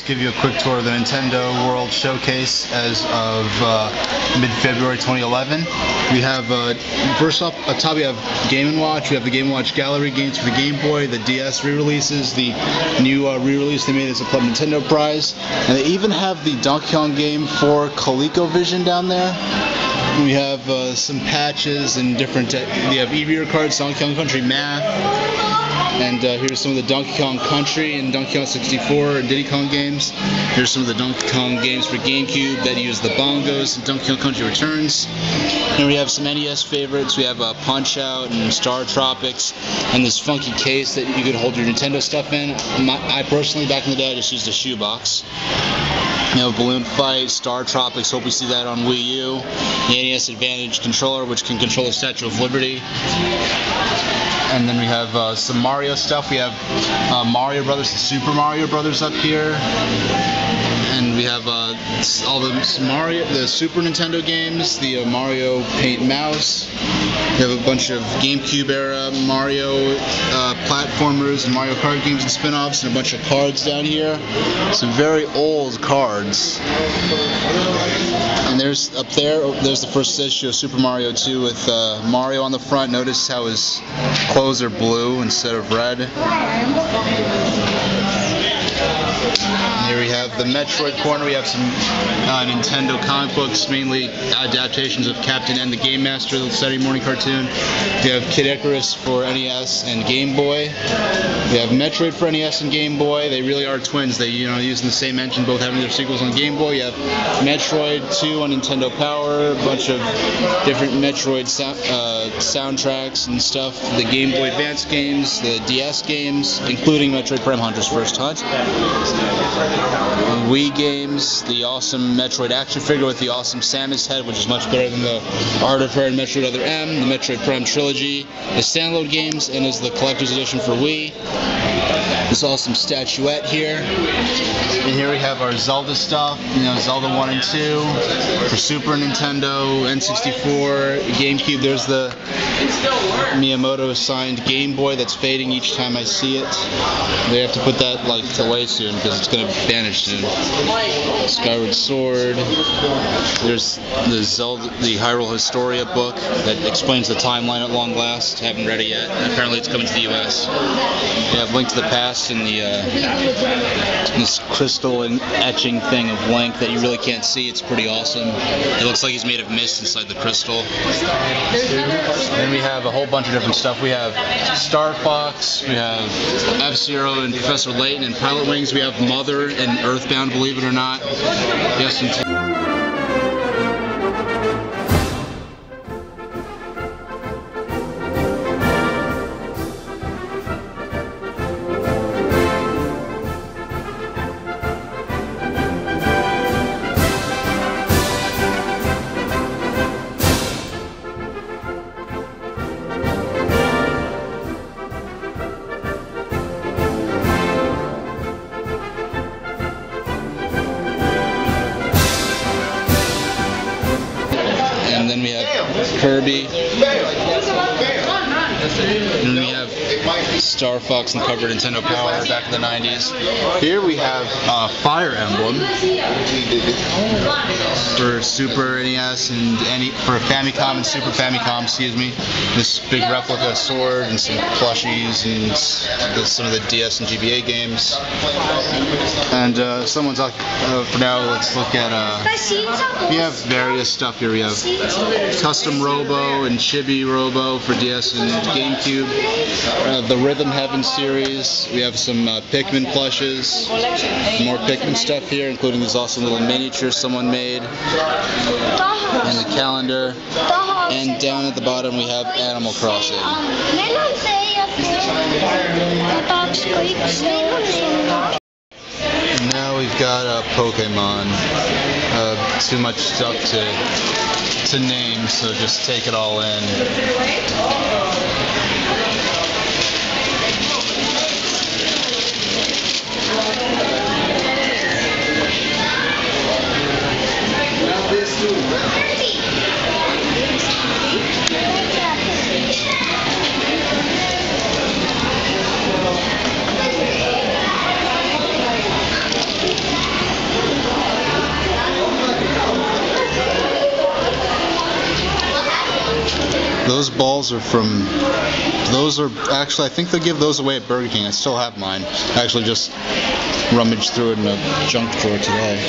give you a quick tour of the Nintendo World Showcase as of mid-February 2011. We have, first off, up top we have Game & Watch. We have the Game & Watch Gallery games for the Game Boy, the DS re-releases, the new re-release they made as a Club Nintendo prize, and they even have the Donkey Kong game for ColecoVision down there. We have some patches and different, we have e-reader cards, Donkey Kong Country Math, and here's some of the Donkey Kong Country and Donkey Kong 64 and Diddy Kong games. Here's some of the Donkey Kong games for GameCube that use the bongos and Donkey Kong Country Returns. And we have some NES favorites. We have Punch-Out and Star Tropics, and this funky case that you could hold your Nintendo stuff in. I personally, back in the day, I just used a shoebox. You know, Balloon Fight, Star Tropics, hope we see that on Wii U. The NES Advantage controller, which can control the Statue of Liberty. And then we have some Mario stuff. We have Mario Brothers and Super Mario Brothers up here. And we have all the Super Nintendo games, the Mario Paint Mouse. We have a bunch of GameCube era Mario platformers and Mario Kart games and spin-offs, and a bunch of cards down here. Some very old cards. And there's up there's the first issue of Super Mario 2 with Mario on the front. Notice how his clothes are blue instead of red. And here we have the Metroid corner. We have some Nintendo comic books, mainly adaptations of Captain N the Game Master, the Saturday morning cartoon. We have Kid Icarus for NES and Game Boy. We have Metroid for NES and Game Boy. They really are twins. They, you know, using the same engine, both having their sequels on Game Boy. You have Metroid 2 on Nintendo Power, a bunch of different Metroid soundtracks and stuff. The Game Boy Advance games, the DS games, including Metroid Prime Hunter's First Hunt. Wii games, the awesome Metroid action figure with the awesome Samus head, which is much better than the Art of Rare and Metroid Other M, the Metroid Prime trilogy, the standalone games, and is the collector's edition for Wii. This awesome statuette here. And here we have our Zelda stuff, you know, Zelda 1 and 2 for Super Nintendo, N64, GameCube. There's the Miyamoto signed Game Boy that's fading each time I see it. They have to put that like away soon because it's going to vanish soon. Skyward Sword. There's the Zelda, the Hyrule Historia book that explains the timeline at long last. Haven't read it yet. Apparently it's coming to the US. We have Link to the Past and the this crystal and etching thing of Link that you really can't see. It's pretty awesome. It looks like he's made of mist inside the crystal. Then we have a whole bunch of different stuff. We have Star Fox, we have F-Zero and Professor Layton and Pilot Wings. We have Mother and Earthbound, believe it or not. Yes, indeed. And then we have Kirby. And we have Star Fox and covered Nintendo Power back in the 90s. Here we have Fire Emblem for Super NES and for Famicom and Super Famicom, excuse me. This big replica sword and some plushies and some of the DS and GBA games. And for now, let's look at, we have various stuff here. We have Custom Robo and Chibi Robo for DS and GameCube. The Rhythm Heaven series. We have some Pikmin plushes. More Pikmin stuff here, including these awesome little miniatures someone made. And the calendar. And down at the bottom we have Animal Crossing. Now we've got Pokemon. Too much stuff to name, so just take it all in. Those balls are from, those are, actually I think they'll give those away at Burger King. I still have mine. I actually just rummaged through it in a junk drawer today.